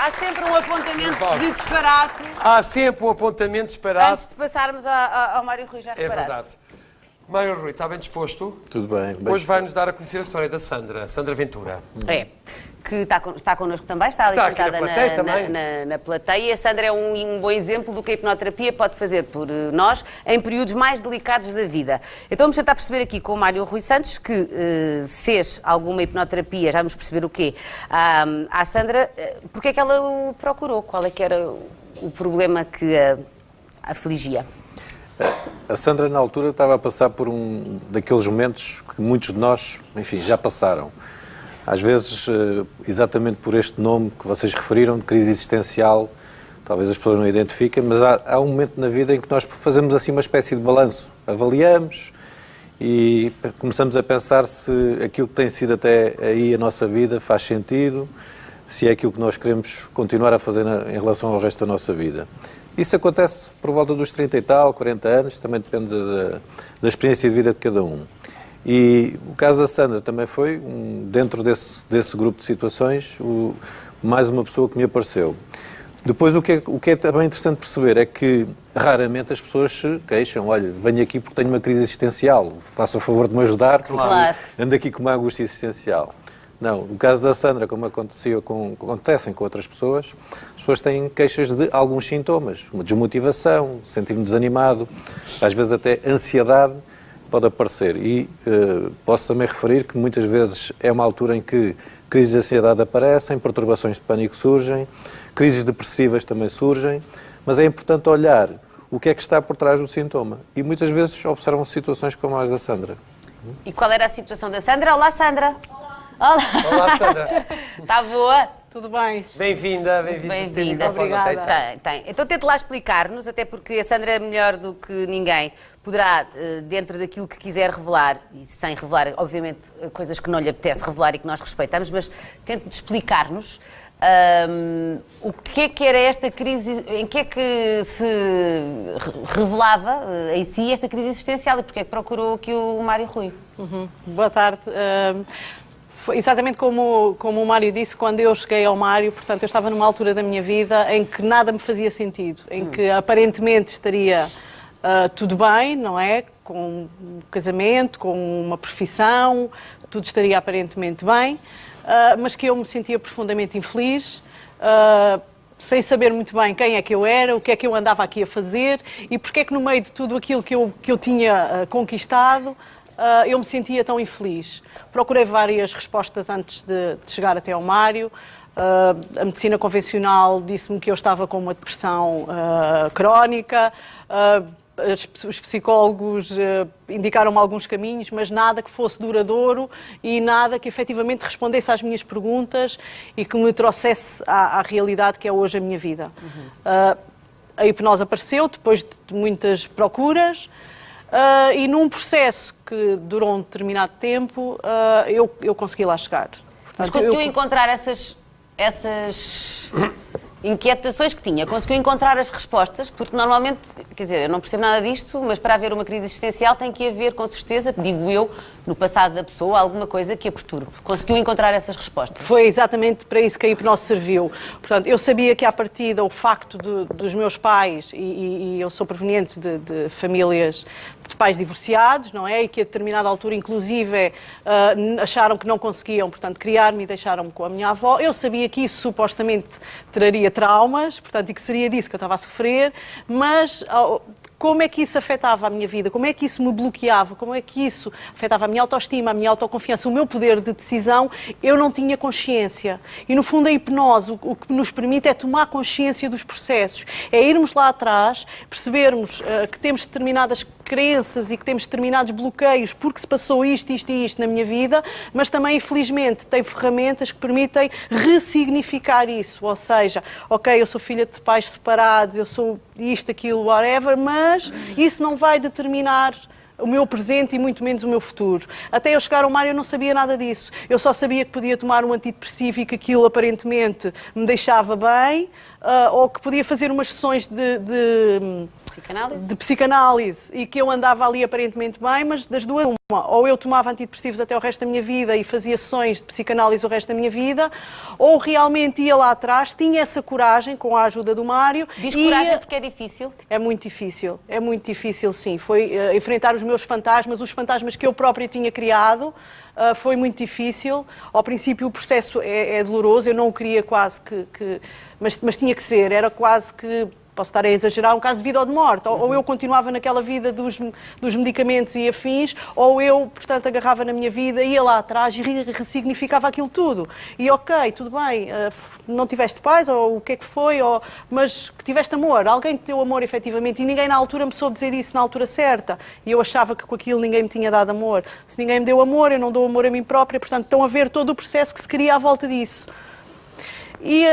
Há sempre um apontamento de disparate. Há sempre um apontamento disparate. Antes de passarmos ao Mário Rui, já reparaste? É verdade. Mário Rui, está bem disposto? Tudo bem. Hoje vai-nos dar a conhecer a história da Sandra Ventura. É, que está connosco também, está ali Está aqui sentada na plateia também. na plateia. E a Sandra é um bom exemplo do que a hipnoterapia pode fazer por nós em períodos mais delicados da vida. Então vamos tentar perceber aqui com o Mário Rui Santos, que fez alguma hipnoterapia, já vamos perceber o quê, à Sandra, porque é que ela o procurou, qual é que era o problema que a afligia. A Sandra, na altura, estava a passar por um daqueles momentos que muitos de nós, enfim, já passaram. Às vezes, exatamente por este nome que vocês referiram, de crise existencial, talvez as pessoas não identifiquem, mas há um momento na vida em que nós fazemos assim uma espécie de balanço. Avaliamos e começamos a pensar se aquilo que tem sido até aí a nossa vida faz sentido, se é aquilo que nós queremos continuar a fazer em relação ao resto da nossa vida. Isso acontece por volta dos 30 e tal, 40 anos, também depende da experiência de vida de cada um. E o caso da Sandra também foi, dentro desse grupo de situações, mais uma pessoa que me apareceu. Depois, o que é também interessante perceber é que raramente as pessoas se queixam. Olha, venho aqui porque tenho uma crise existencial, faça o favor de me ajudar, porque ando aqui com uma angústia existencial. Não, no caso da Sandra, como acontecem com outras pessoas, as pessoas têm queixas de alguns sintomas, uma desmotivação, sentir-me desanimado, às vezes até ansiedade pode aparecer. E posso também referir que muitas vezes é uma altura em que crises de ansiedade aparecem, perturbações de pânico surgem, crises depressivas também surgem, mas é importante olhar o que é que está por trás do sintoma. E muitas vezes observam situações como as da Sandra. E qual era a situação da Sandra? Olá, Sandra! Olá, Sandra. Está boa? Tudo bem? Bem-vinda. Bem-vinda. Obrigada. Tem. Então tente lá explicar-nos, até porque a Sandra é melhor do que ninguém. Poderá, dentro daquilo que quiser revelar, e sem revelar, obviamente, coisas que não lhe apetece revelar e que nós respeitamos, mas tente explicar-nos o que era esta crise, em que é que se revelava em si esta crise existencial e porque é que procurou aqui o Mário Rui. Boa tarde. Foi exatamente como o Mário disse, quando eu cheguei ao Mário, portanto, eu estava numa altura da minha vida em que nada me fazia sentido, em que aparentemente estaria tudo bem, não é? Com um casamento, com uma profissão, tudo estaria aparentemente bem, mas que eu me sentia profundamente infeliz, sem saber muito bem quem é que eu era, o que é que eu andava aqui a fazer e porque é que no meio de tudo aquilo que eu tinha conquistado, eu me sentia tão infeliz. Procurei várias respostas antes de chegar até ao Mário. A medicina convencional disse-me que eu estava com uma depressão crónica. Os psicólogos indicaram-me alguns caminhos, mas nada que fosse duradouro e nada que efetivamente respondesse às minhas perguntas e que me trouxesse à realidade que é hoje a minha vida. A hipnose apareceu depois de muitas procuras. E num processo que durou um determinado tempo, eu consegui lá chegar. Portanto, mas conseguiu encontrar essas inquietações que tinha? Conseguiu encontrar as respostas? Porque normalmente, quer dizer, eu não percebo nada disto, mas para haver uma crise existencial tem que haver, com certeza, digo eu, no passado da pessoa, alguma coisa que a perturbe. Conseguiu encontrar essas respostas? Foi exatamente para isso que a hipnose serviu. Portanto, eu sabia que à partida o facto dos meus pais, e eu sou proveniente de famílias de pais divorciados, não é? E que a determinada altura, inclusive, acharam que não conseguiam, portanto, criar-me e deixaram-me com a minha avó. Eu sabia que isso supostamente traria traumas, portanto, e que seria disso que eu estava a sofrer, mas como é que isso afetava a minha vida? Como é que isso me bloqueava? Como é que isso afetava a minha autoestima, a minha autoconfiança, o meu poder de decisão? Eu não tinha consciência. E, no fundo, a hipnose o que nos permite é tomar consciência dos processos. É irmos lá atrás, percebermos que temos determinadas crenças e que temos determinados bloqueios porque se passou isto e isto na minha vida, mas também, infelizmente, tem ferramentas que permitem ressignificar isso. Ou seja, ok, eu sou filha de pais separados, eu sou isto, aquilo, whatever, mas isso não vai determinar o meu presente e muito menos o meu futuro. Até eu chegar ao Mário eu não sabia nada disso. Eu só sabia que podia tomar um antidepressivo e que aquilo aparentemente me deixava bem, ou que podia fazer umas sessões de de psicanálise e que eu andava ali aparentemente bem, mas das duas uma, ou eu tomava antidepressivos até o resto da minha vida e fazia sessões de psicanálise o resto da minha vida, ou realmente ia lá atrás, tinha essa coragem com a ajuda do Mário. Diz coragem porque é difícil? É muito difícil sim. Foi enfrentar os meus fantasmas, os fantasmas que eu própria tinha criado. Foi muito difícil. Ao princípio o processo é doloroso, eu não o queria quase mas tinha que ser, era quase que, posso estar a exagerar, um caso de vida ou de morte. Ou eu continuava naquela vida dos medicamentos e afins, ou eu, portanto, agarrava na minha vida, ia lá atrás e ressignificava aquilo tudo. E ok, tudo bem, não tiveste paz, ou o que é que foi, mas que tiveste amor. Alguém te deu amor, efetivamente, e ninguém na altura me soube dizer isso na altura certa. E eu achava que com aquilo ninguém me tinha dado amor. Se ninguém me deu amor, eu não dou amor a mim própria. Portanto, estão a ver todo o processo que se queria à volta disso. E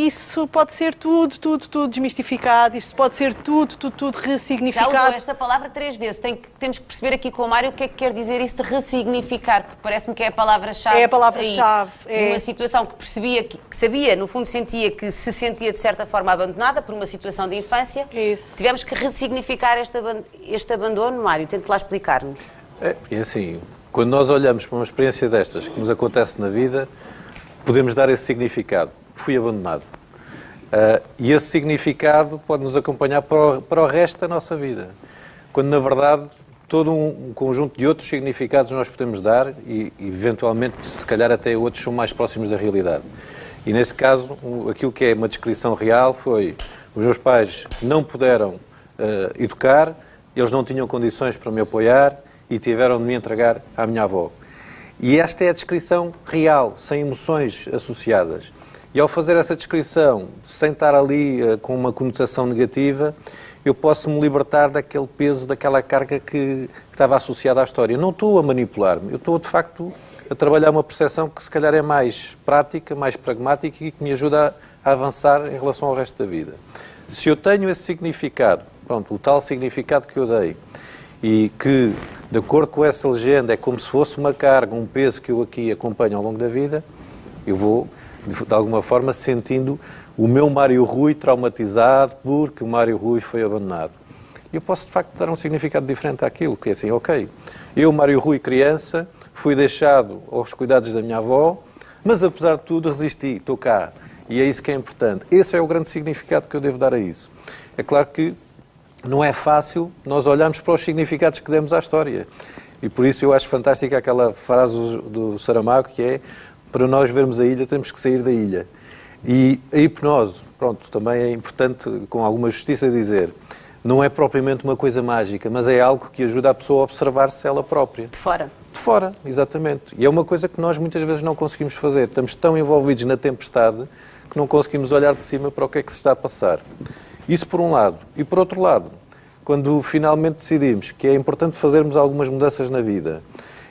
isso pode ser tudo desmistificado, isto pode ser tudo ressignificado. Já usou essa palavra 3 vezes. Temos que perceber aqui com o Mário o que é que quer dizer isso de ressignificar, porque parece-me que é a palavra-chave. É a palavra-chave. Numa situação que percebia, que sabia, no fundo sentia que se sentia de certa forma abandonada por uma situação de infância. Isso. Tivemos que ressignificar este abandono, Mário. Tente lá explicar-nos. Porque assim, quando nós olhamos para uma experiência destas que nos acontece na vida, podemos dar esse significado. Fui abandonado. E esse significado pode nos acompanhar para o resto da nossa vida. Quando, na verdade, todo um conjunto de outros significados nós podemos dar e, eventualmente, se calhar até outros são mais próximos da realidade. E, nesse caso, aquilo que é uma descrição real foi: os meus pais não puderam educar, eles não tinham condições para me apoiar e tiveram de me entregar à minha avó. E esta é a descrição real, sem emoções associadas. E ao fazer essa descrição, sem estar ali com uma conotação negativa, eu posso me libertar daquele peso, daquela carga que estava associada à história. Não estou a manipular-me, eu estou de facto a trabalhar uma percepção que se calhar é mais prática, mais pragmática e que me ajuda a avançar em relação ao resto da vida. Se eu tenho esse significado, pronto, o tal significado que eu dei, e que, de acordo com essa legenda, é como se fosse uma carga, um peso que eu aqui acompanho ao longo da vida, eu vou, de alguma forma, sentindo o meu Mário Rui traumatizado porque o Mário Rui foi abandonado. E eu posso, de facto, dar um significado diferente àquilo, que é assim, ok, eu, Mário Rui, criança, fui deixado aos cuidados da minha avó, mas, apesar de tudo, resisti, estou cá. E é isso que é importante. Esse é o grande significado que eu devo dar a isso. É claro que não é fácil nós olharmos para os significados que demos à história. E por isso eu acho fantástica aquela frase do Saramago, que é: para nós vermos a ilha, temos que sair da ilha. E a hipnose, pronto, também é importante, com alguma justiça, dizer, não é propriamente uma coisa mágica, mas é algo que ajuda a pessoa a observar-se ela própria. De fora. De fora, exatamente. E é uma coisa que nós muitas vezes não conseguimos fazer. Estamos tão envolvidos na tempestade que não conseguimos olhar de cima para o que é que se está a passar. Isso por um lado. E por outro lado, quando finalmente decidimos que é importante fazermos algumas mudanças na vida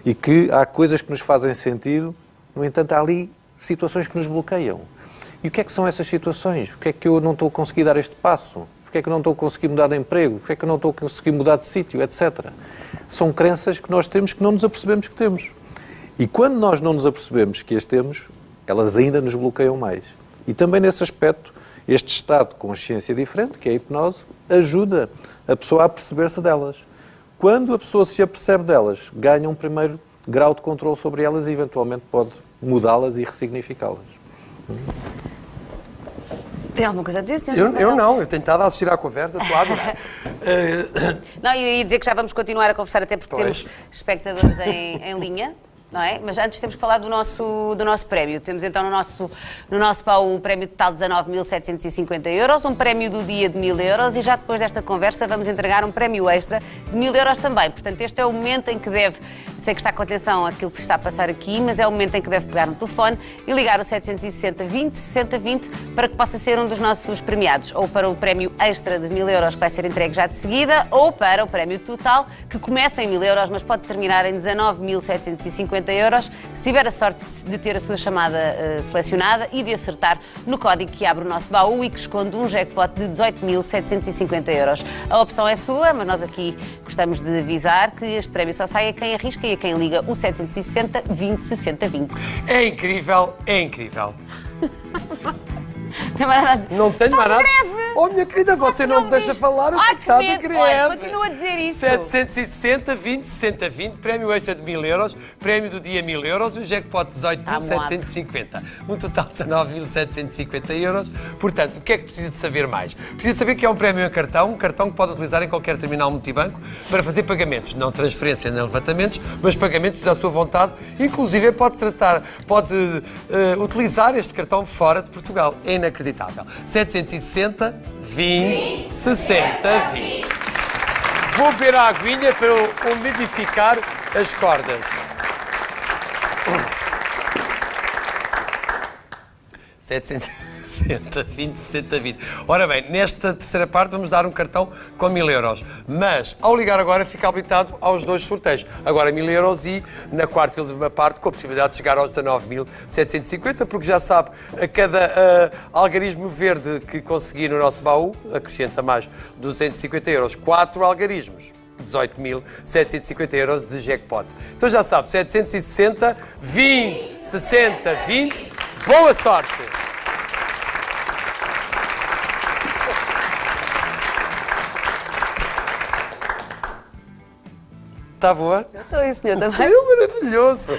e que há coisas que nos fazem sentido, no entanto, há ali situações que nos bloqueiam. E o que é que são essas situações? Porque é que eu não estou a conseguir dar este passo? Porque é que eu não estou a conseguir mudar de emprego? Porque é que eu não estou a conseguir mudar de sítio, etc. São crenças que nós temos que não nos apercebemos que temos. E quando nós não nos apercebemos que as temos, elas ainda nos bloqueiam mais. E também nesse aspecto, este estado de consciência diferente, que é a hipnose, ajuda a pessoa a perceber-se delas. Quando a pessoa se apercebe delas, ganha um primeiro grau de controle sobre elas e eventualmente pode mudá-las e ressignificá-las. Tem alguma coisa a dizer? Eu não, eu tenho estado a assistir à conversa, estou a adorar. Não, eu ia dizer que já vamos continuar a conversar, até porque temos espectadores em linha. Não é? Mas antes temos que falar do nosso prémio. Temos então no nosso baú um prémio total de 19.750 €, um prémio do dia de 1.000 € e já depois desta conversa vamos entregar um prémio extra de 1.000 € também. Portanto, este é o momento em que deve, sei que está com atenção àquilo que se está a passar aqui, mas é o momento em que deve pegar no telefone e ligar o 760 20 60 20 para que possa ser um dos nossos premiados, ou para o prémio extra de 1.000 € que vai ser entregue já de seguida, ou para o prémio total, que começa em 1.000 €, mas pode terminar em 19.750 €, se tiver a sorte de ter a sua chamada selecionada e de acertar no código que abre o nosso baú e que esconde um jackpot de 18.750 €. A opção é sua, mas nós aqui gostamos de avisar que este prémio só sai a quem arrisca e a quem liga o 760 20 60 20. É incrível, é incrível. Tem mais nada a dizer. Não tenho mais nada. Breve. Oh, minha querida, você não me deixa falar, eu Ai, tenho que estado de medo! greve. Olha, continua a dizer isso. 760, 20, 60, 20, prémio extra de 1000 euros, prémio do dia 1000 euros, o jackpot 18.750. Um total de 9.750 euros. Portanto, o que é que precisa de saber mais? Precisa saber que é um prémio em cartão, um cartão que pode utilizar em qualquer terminal multibanco para fazer pagamentos, não transferência nem levantamentos, mas pagamentos à sua vontade. Inclusive pode utilizar este cartão fora de Portugal. É inacreditável. 760, 20, 60, 20. Vou beber a aguinha para umidificar as cordas. 760, 20, 60, 20. Ora bem, nesta terceira parte vamos dar um cartão com 1000 euros. Mas, ao ligar agora, fica habilitado aos 2 sorteios. Agora 1000 euros e, na quarta e última parte, com a possibilidade de chegar aos 19.750, porque já sabe, a cada algarismo verde que conseguir no nosso baú, acrescenta mais 250 euros. 4 algarismos. 18.750 euros de jackpot. Então já sabe, 760, 20, 60, 20. Boa sorte! Está boa? Eu estou, e o senhor também. Foi maravilhoso!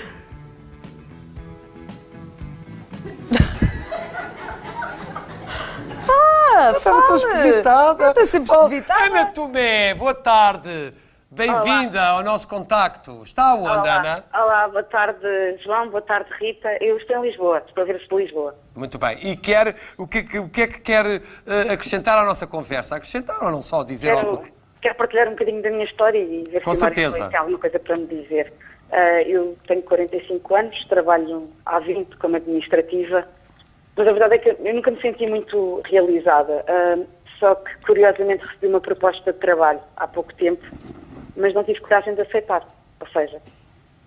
Estava tão espevitada. Estou sempre espevitada. Ana Tomé, boa tarde. Bem-vinda ao nosso contacto. Está onde, Ana? Olá, boa tarde, João, boa tarde, Rita. Eu estou em Lisboa, estou a ver-se de Lisboa. Muito bem. E o que é que quer acrescentar à nossa conversa? Acrescentar ou não só dizer algo? Quero partilhar um bocadinho da minha história e ver Com se o Mário certeza. tem alguma coisa para me dizer. Eu tenho 45 anos, trabalho há 20 como administrativa, mas a verdade é que eu nunca me senti muito realizada. Só que, curiosamente, recebi uma proposta de trabalho há pouco tempo, mas não tive coragem de aceitar. Ou seja,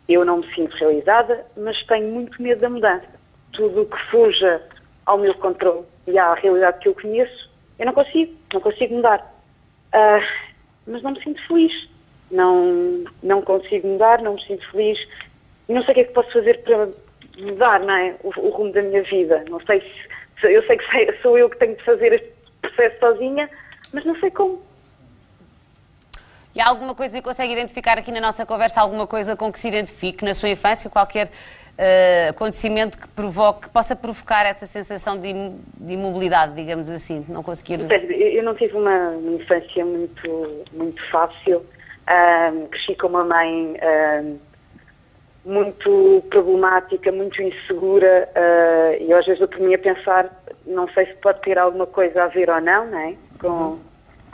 eu não me sinto realizada, mas tenho muito medo da mudança. Tudo o que fuja ao meu controle e à realidade que eu conheço, eu não consigo mudar. Mas não me sinto feliz. Não consigo mudar, não me sinto feliz. E não sei o que é que posso fazer para mudar, não é? O rumo da minha vida. Não sei se eu sei que sou eu que tenho de fazer este processo sozinha, mas não sei como. E há alguma coisa que consegue identificar aqui na nossa conversa, alguma coisa com que se identifique na sua infância, qualquer acontecimento que possa provocar essa sensação de imobilidade, digamos assim, não conseguir... Eu não tive uma infância muito fácil. Cresci com uma mãe muito problemática, muito insegura, e às vezes eu por-me a pensar, não sei se pode ter alguma coisa a ver ou não, não é? Com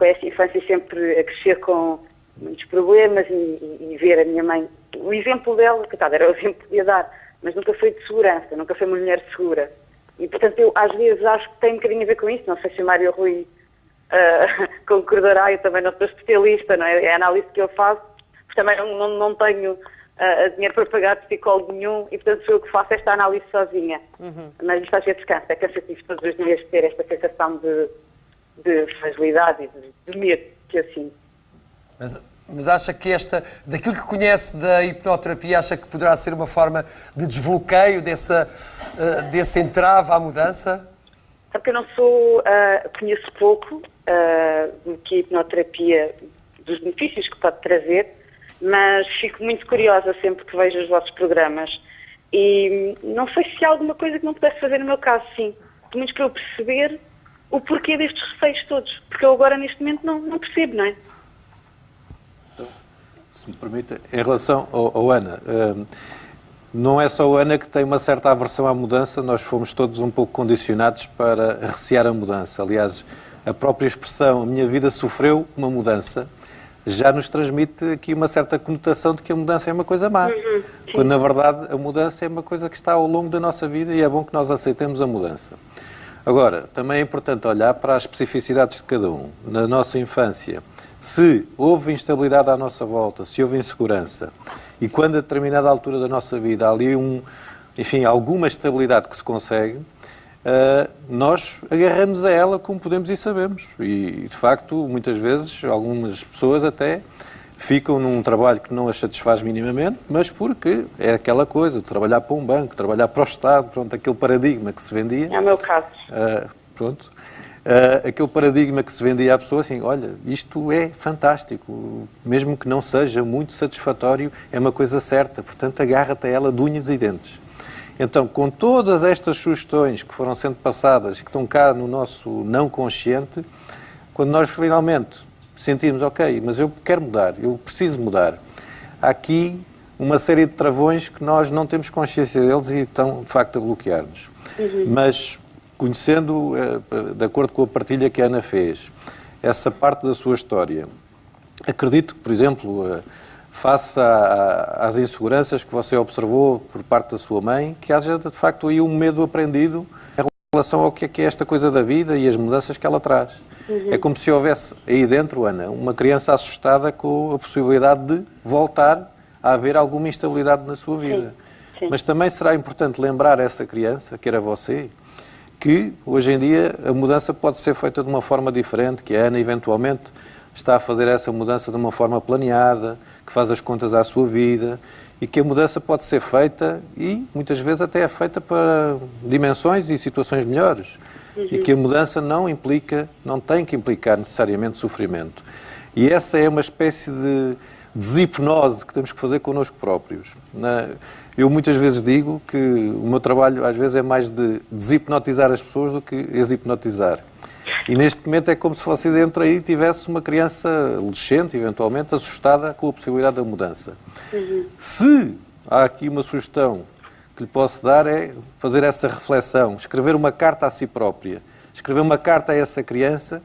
essa infância sempre a crescer com muitos problemas e ver a minha mãe, o exemplo dela, coitada, era o exemplo que ia dar, mas nunca foi de segurança, nunca foi uma mulher segura. E, portanto, eu às vezes acho que tem um bocadinho a ver com isso, não sei se o Mário Rui concordará, eu também não sou especialista, não é? É a análise que eu faço, porque também não tenho dinheiro para pagar psicólogo nenhum e, portanto, sou eu que faço esta análise sozinha. Mas isto às vezes cansa, é cansativo todos os dias ter esta sensação de fragilidade e de medo que eu sinto. Mas acha que daquilo que conhece da hipnoterapia, acha que poderá ser uma forma de desbloqueio desse entrave à mudança? Sabe que eu não conheço pouco do que a hipnoterapia, dos benefícios que pode trazer, mas fico muito curiosa sempre que vejo os vossos programas e não sei se há alguma coisa que não pudesse fazer no meu caso, sim. Pelo menos para eu perceber o porquê destes receios todos, porque eu agora neste momento não percebo, não é? Se me permite, em relação ao Ana, não é só a Ana que tem uma certa aversão à mudança, nós fomos todos um pouco condicionados para recear a mudança. Aliás, a própria expressão, a minha vida sofreu uma mudança, já nos transmite aqui uma certa conotação de que a mudança é uma coisa má. Quando, na verdade, a mudança é uma coisa que está ao longo da nossa vida e é bom que nós aceitemos a mudança. Agora, também é importante olhar para as especificidades de cada um. Na nossa infância, se houve instabilidade à nossa volta, se houve insegurança, e quando a determinada altura da nossa vida há ali alguma estabilidade que se consegue, nós agarramos a ela como podemos e sabemos. E, de facto, muitas vezes, algumas pessoas até ficam num trabalho que não as satisfaz minimamente, mas porque é aquela coisa de trabalhar para um banco, trabalhar para o Estado, pronto, aquele paradigma que se vendia. É o meu caso. Pronto. aquele paradigma que se vendia à pessoa assim, olha, isto é fantástico, mesmo que não seja muito satisfatório, é uma coisa certa, portanto agarra-te a ela de unhas e dentes. Então, com todas estas sugestões que foram sendo passadas, que estão cá no nosso não consciente, quando nós finalmente sentimos, ok, mas eu quero mudar, eu preciso mudar, há aqui uma série de travões que nós não temos consciência deles e estão, de facto, a bloquear-nos. Mas, conhecendo, de acordo com a partilha que a Ana fez, essa parte da sua história, acredito que, por exemplo, face às inseguranças que você observou por parte da sua mãe, que haja, de facto, aí um medo aprendido em relação ao que é esta coisa da vida e as mudanças que ela traz. É como se houvesse aí dentro, Ana, uma criança assustada com a possibilidade de voltar a haver alguma instabilidade na sua vida. Sim. Mas também será importante lembrar essa criança, que era você, que hoje em dia a mudança pode ser feita de uma forma diferente, que a Ana eventualmente está a fazer essa mudança de uma forma planeada, que faz as contas à sua vida e que a mudança pode ser feita e muitas vezes até é feita para dimensões e situações melhores. E que a mudança não implica, não tem que implicar necessariamente sofrimento. E essa é uma espécie de deshipnose que temos que fazer connosco próprios. Eu muitas vezes digo que o meu trabalho às vezes é mais de deshipnotizar as pessoas do que as hipnotizar. E neste momento é como se você dentro aí tivesse uma criança adolescente, eventualmente, assustada com a possibilidade da mudança. Se há aqui uma sugestão que lhe posso dar é fazer essa reflexão, escrever uma carta a si própria, escrever uma carta a essa criança,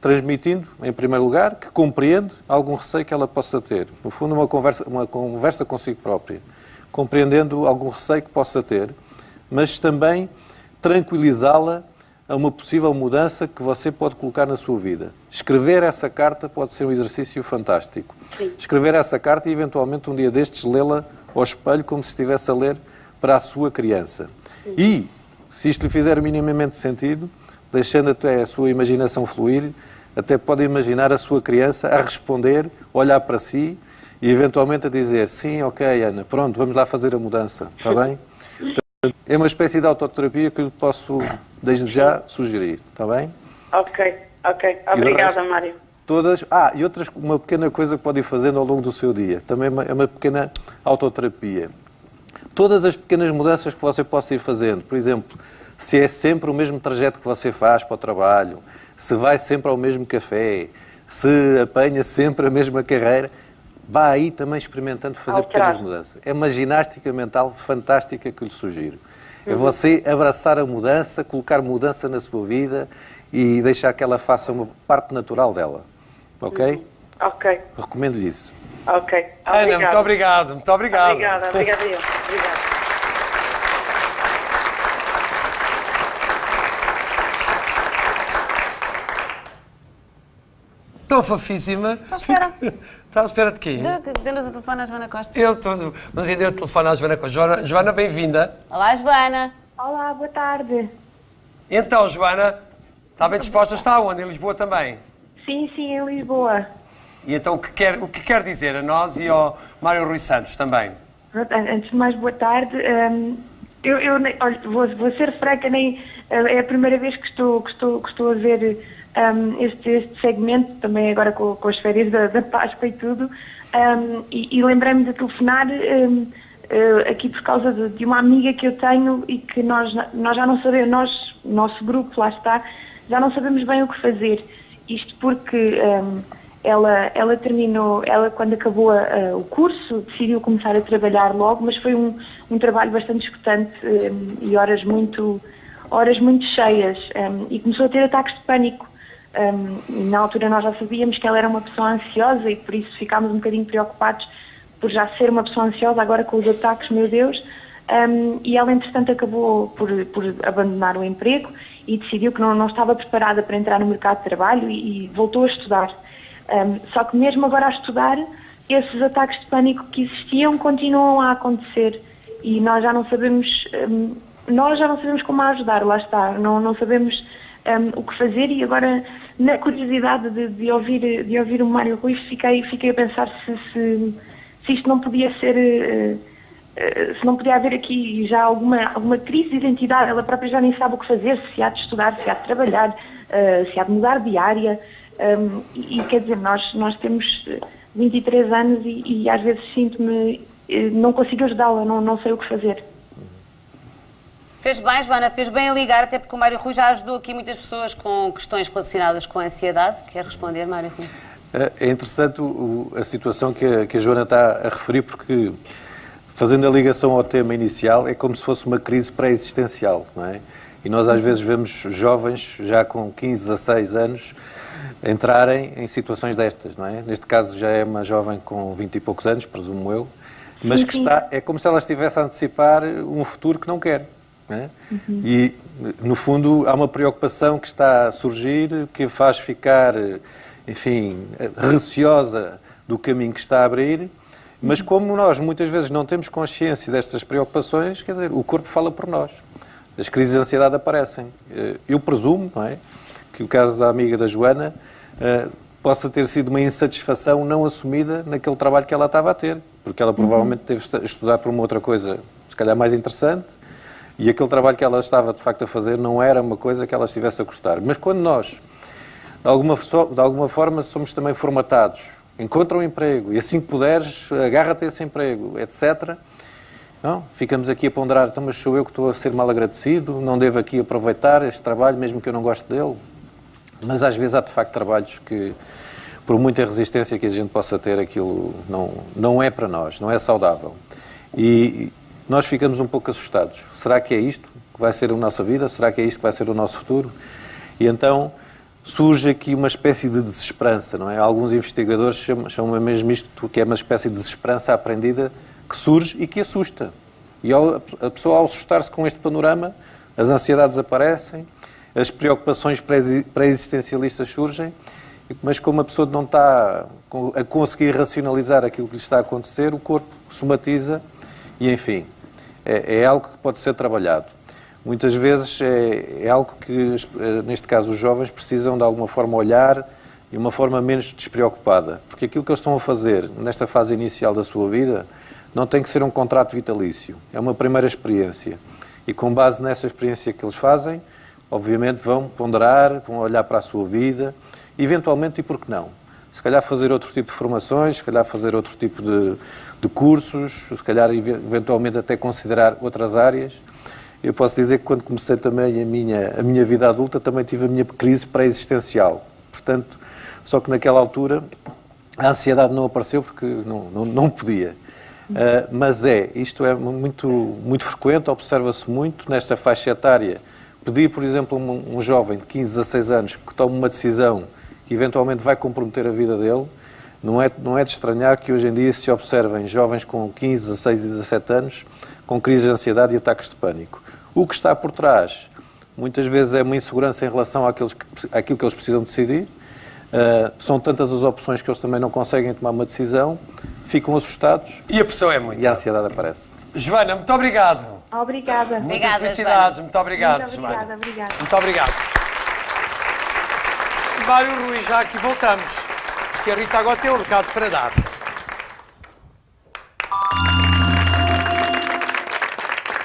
transmitindo, em primeiro lugar, que compreende algum receio que ela possa ter. No fundo, uma conversa consigo própria, compreendendo algum receio que possa ter, mas também tranquilizá-la a uma possível mudança que você pode colocar na sua vida. Escrever essa carta pode ser um exercício fantástico. Sim. Escrever essa carta e, eventualmente, um dia destes, lê-la ao espelho como se estivesse a ler para a sua criança. Sim. E, se isto lhe fizer minimamente sentido, deixando até a sua imaginação fluir, até pode imaginar a sua criança a responder, olhar para si e eventualmente a dizer sim, ok, Ana, pronto, vamos lá fazer a mudança, está bem? É uma espécie de autoterapia que eu lhe posso, desde já, sugerir, está bem? Ok. Obrigada, Mário. Todas. E uma pequena coisa que pode ir fazendo ao longo do seu dia, também é uma pequena autoterapia. Todas as pequenas mudanças que você possa ir fazendo, por exemplo, se é sempre o mesmo trajeto que você faz para o trabalho, se vai sempre ao mesmo café, se apanha sempre a mesma carreira, vá aí também experimentando fazer pequenas mudanças. É uma ginástica mental fantástica que eu lhe sugiro. É você abraçar a mudança, colocar mudança na sua vida e deixar que ela faça uma parte natural dela. Ok? Ok. Recomendo-lhe isso. Ok. Ana, muito obrigado. Muito obrigado. Obrigada. Obrigada. Tão fofíssima. Estou à espera. Está à espera de quê? Dê-nos o telefone à Joana Costa. Eu estou. Mas ainda eu telefone à Joana Costa. Joana, bem-vinda. Olá, Joana. Olá, boa tarde. Então, Joana, está bem disposta? Está onde? Em Lisboa também? Sim, em Lisboa. E então, o que quer dizer a nós e ao Mário Rui Santos também? Antes de mais, boa tarde. Olha, vou ser franca, é a primeira vez que estou a ver este segmento, também agora com as férias da Páscoa e tudo, e lembrei-me de telefonar aqui por causa de uma amiga que eu tenho e que nós já não sabemos, nosso grupo, lá está, já não sabemos bem o que fazer. Isto porque ela terminou, quando acabou o curso, decidiu começar a trabalhar logo, mas foi um trabalho bastante esgotante e horas muito cheias, e começou a ter ataques de pânico. Na altura nós já sabíamos que ela era uma pessoa ansiosa e por isso ficámos um bocadinho preocupados por já ser uma pessoa ansiosa, agora com os ataques, meu Deus, e ela entretanto acabou por abandonar o emprego e decidiu que não estava preparada para entrar no mercado de trabalho e voltou a estudar. Só que mesmo agora a estudar, esses ataques de pânico que existiam continuam a acontecer e nós já não sabemos como a ajudar, lá está, não sabemos o que fazer e agora, na curiosidade de ouvir o Mário Rui, fiquei a pensar se isto não podia ser se não podia haver aqui já alguma crise de identidade, ela própria já nem sabe o que fazer, se há de estudar, se há de trabalhar, se há de mudar de área. E quer dizer, nós temos 23 anos e às vezes sinto-me, não consigo ajudá-la, não sei o que fazer. Fez bem, Joana, fez bem em ligar, até porque o Mário Rui já ajudou aqui muitas pessoas com questões relacionadas com a ansiedade. Quer responder, Mário Rui? É interessante a situação que a Joana está a referir, porque, fazendo a ligação ao tema inicial, é como se fosse uma crise pré-existencial, não é? E nós às vezes vemos jovens, já com 15, 16 anos, entrarem em situações destas, não é? Neste caso já é uma jovem com 20 e poucos anos, presumo eu, mas que é como se ela estivesse a antecipar um futuro que não quer. Não é? E, no fundo, há uma preocupação que está a surgir, que a faz ficar, enfim, receosa do caminho que está a abrir, mas como nós muitas vezes não temos consciência destas preocupações, quer dizer, o corpo fala por nós. As crises de ansiedade aparecem. Eu presumo, não é, que o caso da amiga da Joana possa ter sido uma insatisfação não assumida naquele trabalho que ela estava a ter, porque ela provavelmente teve de estudar por uma outra coisa, se calhar mais interessante, e aquele trabalho que ela estava de facto a fazer não era uma coisa que ela estivesse a gostar. Mas quando nós, de alguma forma, somos também formatados, encontra um emprego e assim que puderes, agarra-te a esse emprego, etc., não? Ficamos aqui a ponderar, então, mas sou eu que estou a ser mal agradecido, não devo aqui aproveitar este trabalho, mesmo que eu não goste dele. Mas às vezes há de facto trabalhos que, por muita resistência que a gente possa ter, aquilo não é para nós, não é saudável. E nós ficamos um pouco assustados. Será que é isto que vai ser a nossa vida? Será que é isto que vai ser o nosso futuro? E então surge aqui uma espécie de desesperança, não é? Alguns investigadores chamam mesmo isto, que é uma espécie de desesperança aprendida, que surge e que assusta. E a pessoa, ao assustar-se com este panorama, as ansiedades aparecem, as preocupações pré-existencialistas surgem, mas como a pessoa não está a conseguir racionalizar aquilo que lhe está a acontecer, o corpo somatiza e, enfim, é algo que pode ser trabalhado. Muitas vezes é algo que, neste caso, os jovens precisam de alguma forma olhar de uma forma menos despreocupada, porque aquilo que eles estão a fazer nesta fase inicial da sua vida não tem que ser um contrato vitalício, é uma primeira experiência. E com base nessa experiência que eles fazem, obviamente vão ponderar, vão olhar para a sua vida, eventualmente, e por que não? Se calhar fazer outro tipo de formações, se calhar fazer outro tipo de cursos, se calhar eventualmente até considerar outras áreas. Eu posso dizer que quando comecei também a minha vida adulta, também tive a minha crise pré-existencial. Portanto, só que naquela altura a ansiedade não apareceu porque não podia. Mas isto é muito frequente, observa-se muito nesta faixa etária. Pedir, por exemplo, um jovem de 15, 16 anos que tome uma decisão que eventualmente vai comprometer a vida dele, não é de estranhar que hoje em dia se observem jovens com 15, 16 e 17 anos com crises de ansiedade e ataques de pânico. O que está por trás, muitas vezes, é uma insegurança em relação àquilo que eles precisam decidir. São tantas as opções que eles também não conseguem tomar uma decisão, ficam assustados e a pressão é muita. E a ansiedade aparece. Joana, muito obrigado. Obrigada. Muitas felicidades. Muito obrigado, Muito obrigada, Joana. obrigada. Muito obrigado. Mário Rui, já aqui voltamos, porque a Rita agora tem um recado para dar.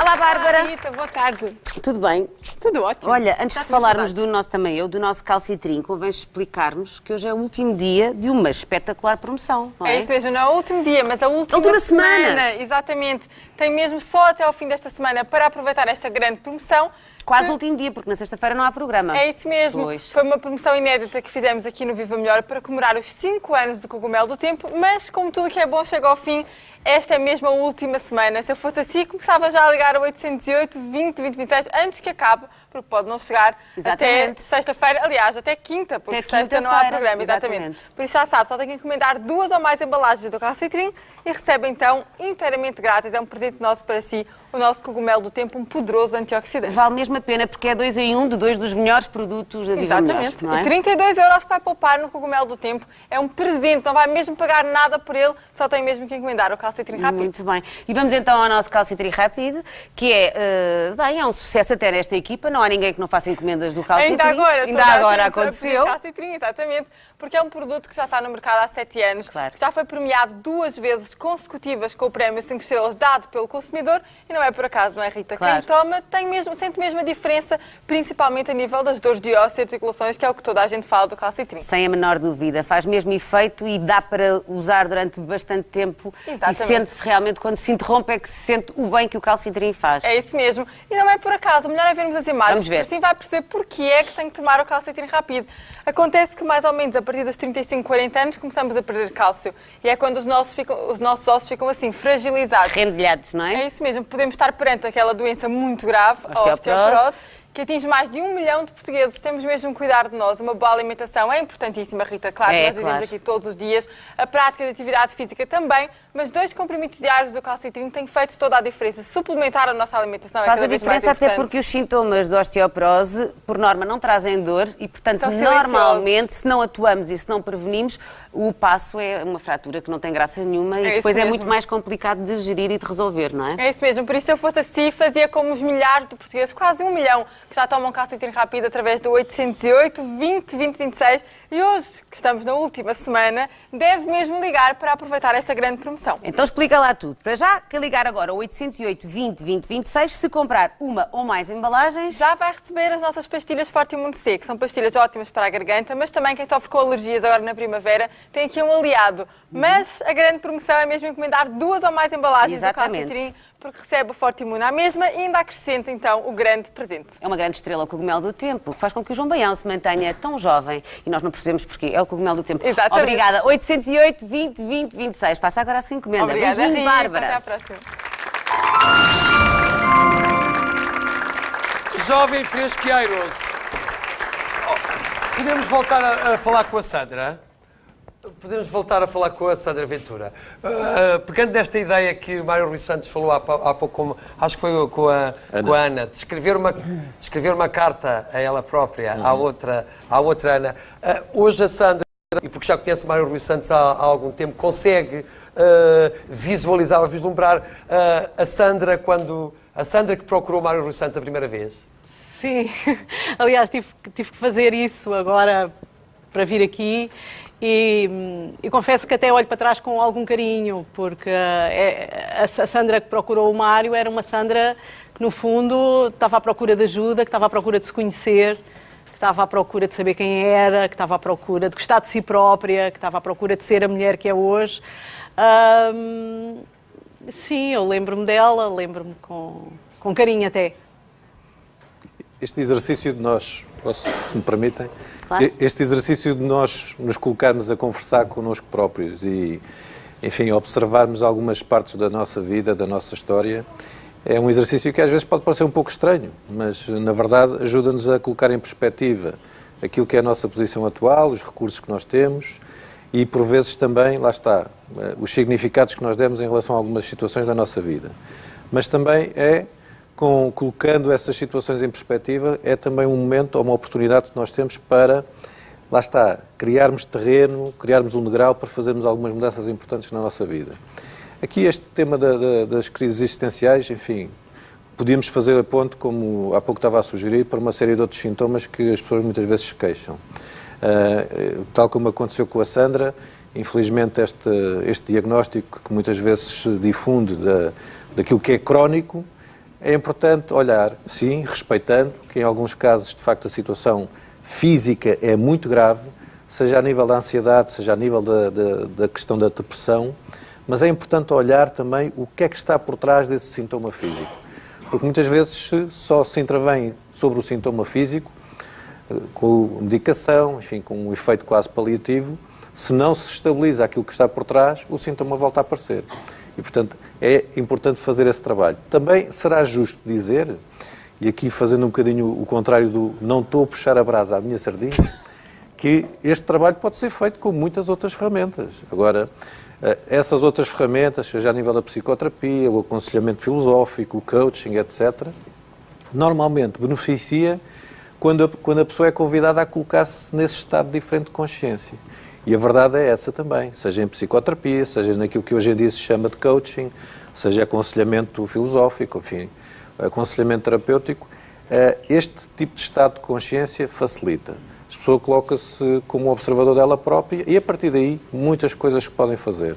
Olá, Bárbara. Olá, Rita, boa tarde. Tudo bem? Tudo ótimo. Olha, antes Já de tinha falarmos saudades. do nosso calcitrim, convém explicarmos que hoje é o último dia de uma espetacular promoção, não é? É isso mesmo, não é o último dia, mas a última semana. Exatamente. Tem mesmo só até ao fim desta semana para aproveitar esta grande promoção. Quase o último dia, porque na sexta-feira não há programa. É isso mesmo. Pois. Foi uma promoção inédita que fizemos aqui no Viva Melhor para comemorar os 5 anos do Cogumelo do Tempo, mas como tudo que é bom chega ao fim, esta é mesmo a última semana. Se eu fosse assim, começava já a ligar a 808 20 20 26 antes que acabe, porque pode não chegar Exatamente. até sexta-feira, aliás, até quinta, porque Até sexta não há quinta-feira, programa. Exatamente. exatamente. Por isso já sabe, só tem que encomendar 2 ou mais embalagens do calcitrim e recebe então inteiramente grátis, é um presente nosso para si, o nosso cogumelo do tempo, um poderoso antioxidante. Vale mesmo a pena, porque é 2 em 1 de 2 dos melhores produtos da Viva Melhor, Exatamente. não é? E 32 euros que vai poupar no cogumelo do tempo é um presente, não vai mesmo pagar nada por ele, só tem mesmo que encomendar o Calcitrin Rápido. Muito bem. E vamos então ao nosso Calcitrin Rápido, que é um sucesso até nesta equipa, não há ninguém que não faça encomendas do Calcitrin. Ainda agora aconteceu. Calcitrin, exatamente, porque é um produto que já está no mercado há 7 anos, Claro. que já foi premiado 2 vezes consecutivas com o prémio 5 estrelas dado pelo consumidor, e não é por acaso, não é, Rita? Claro. Quem toma sente mesmo a diferença, principalmente a nível das dores de ossos e articulações, que é o que toda a gente fala do Calcitrin. Sem a menor dúvida, faz mesmo efeito e dá para usar durante bastante tempo. Exatamente. E sente-se realmente, quando se interrompe, é que se sente o bem que o Calcitrin faz. É isso mesmo. E não é por acaso. O melhor é vermos as imagens. Vamos ver. Assim vai perceber porque é que tem que tomar o Calcitrin Rápido. Acontece que mais ou menos a partir dos 35, 40 anos começamos a perder cálcio. E é quando os nossos ossos ficam assim, fragilizados. Rendilhados, não é? É isso mesmo. Podemos estar perante aquela doença muito grave, a osteoporose, que atinge mais de 1 milhão de portugueses. Temos mesmo que cuidar de nós. Uma boa alimentação é importantíssima, Rita. Claro, nós dizemos aqui todos os dias. A prática de atividade física também. Mas 2 comprimidos diários do Calcitrin têm feito toda a diferença. Suplementar a nossa alimentação é Faz cada a vez mais diferença até importante. porque os sintomas de osteoporose, por norma, não trazem dor e, portanto, São normalmente, se não atuamos e se não prevenimos, o passo é uma fratura que não tem graça nenhuma e É depois isso é mesmo. muito mais complicado de gerir e de resolver, não é? É isso mesmo. Por isso, se eu fosse assim, fazia como os milhares de portugueses, quase 1 milhão, que já tomam Calcitrin Rápido através do 808 20 20 26. E hoje, que estamos na última semana, deve mesmo ligar para aproveitar esta grande promoção. Então explica lá tudo. Para já, que ligar agora ao 808 20 20 26, se comprar uma ou mais embalagens... Já vai receber as nossas pastilhas Forte Imuno C, que são pastilhas ótimas para a garganta, mas também quem sofre com alergias agora na primavera tem aqui um aliado. Mas a grande promoção é mesmo encomendar 2 ou mais embalagens Exatamente. do Calcitrin, porque recebe o Forte Imuno à mesma e ainda acrescenta então o grande presente. É uma grande estrela, o cogumelo do tempo, que faz com que o João Baião se mantenha tão jovem. E nós não percebemos porquê. É o cogumelo do tempo. Exatamente. Obrigada. 808 20 20 26. Faça agora a sua encomenda. Obrigada, Beijinhos, Rita. Bárbara. Até à próxima. Jovem Fresqueiros, podemos voltar a falar com a Sandra? Podemos voltar a falar com a Sandra Ventura. Pegando desta ideia que o Mário Rui Santos falou há pouco, acho que foi com a Ana, de escrever uma carta a ela própria, à outra Ana. Hoje a Sandra, e porque já conhece o Mário Rui Santos há algum tempo, consegue visualizar ou vislumbrar a Sandra que procurou o Mário Rui Santos a primeira vez? Sim, aliás, tive que fazer isso agora para vir aqui e confesso que até olho para trás com algum carinho, porque a Sandra que procurou o Mário era uma Sandra que, no fundo, estava à procura de ajuda, que estava à procura de se conhecer, que estava à procura de saber quem era, que estava à procura de gostar de si própria, que estava à procura de ser a mulher que é hoje. Sim, eu lembro-me dela, lembro-me com carinho até. Este exercício de nós, se me permitem, Claro. este exercício de nós nos colocarmos a conversar connosco próprios e, enfim, observarmos algumas partes da nossa vida, da nossa história, é um exercício que às vezes pode parecer um pouco estranho, mas, na verdade, ajuda-nos a colocar em perspectiva aquilo que é a nossa posição atual, os recursos que nós temos e, por vezes, também, lá está, os significados que nós demos em relação a algumas situações da nossa vida. Mas também colocando essas situações em perspectiva, é também um momento ou uma oportunidade que nós temos para, lá está, criarmos terreno, criarmos um degrau para fazermos algumas mudanças importantes na nossa vida. Aqui este tema das crises existenciais, enfim, podíamos fazer a ponte, como há pouco estava a sugerir, para uma série de outros sintomas que as pessoas muitas vezes se queixam. Tal como aconteceu com a Sandra, infelizmente este diagnóstico que muitas vezes se difunde daquilo que é crónico, é importante olhar, sim, respeitando que em alguns casos, de facto, a situação física é muito grave, seja a nível da ansiedade, seja a nível da questão da depressão, mas é importante olhar também o que é que está por trás desse sintoma físico. Porque muitas vezes só se intervém sobre o sintoma físico, com medicação, enfim, com um efeito quase paliativo, se não se estabiliza aquilo que está por trás, o sintoma volta a aparecer. E, portanto, é importante fazer esse trabalho. Também será justo dizer, e aqui fazendo um bocadinho o contrário do não estou a puxar a brasa à minha sardinha, que este trabalho pode ser feito com muitas outras ferramentas. Agora, Essas outras ferramentas, seja a nível da psicoterapia, o aconselhamento filosófico, o coaching, etc., normalmente beneficia quando a pessoa é convidada a colocar-se nesse estado diferente de consciência. E a verdade é essa também, seja em psicoterapia, seja naquilo que hoje em dia se chama de coaching, seja aconselhamento filosófico, enfim, aconselhamento terapêutico, este tipo de estado de consciência facilita. A pessoa coloca-se como observador dela própria e, a partir daí, muitas coisas que podem fazer.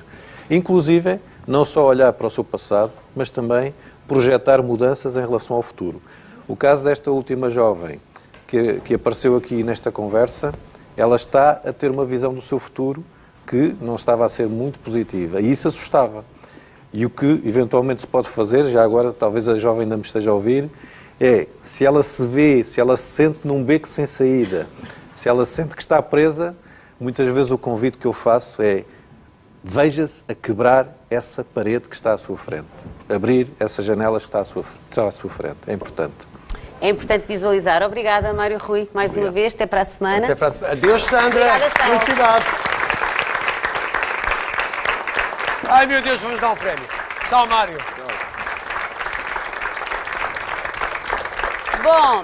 Inclusive, não só olhar para o seu passado, mas também projetar mudanças em relação ao futuro. O caso desta última jovem que apareceu aqui nesta conversa, ela está a ter uma visão do seu futuro que não estava a ser muito positiva e isso assustava. E o que eventualmente se pode fazer, já agora talvez a jovem ainda me esteja a ouvir, é, se ela se vê, se ela se sente num beco sem saída, se ela sente que está presa, muitas vezes o convite que eu faço é veja-se a quebrar essa parede que está à sua frente. Abrir essas janelas que está à sua frente. É importante. É importante visualizar. Obrigada, Mário Rui, mais uma vez. Até para a semana. Até para a semana. Adeus, Sandra. Obrigada, Sandra. Felicidades. Ai, meu Deus, vamos dar um prémio. Tchau, Mário. Bom,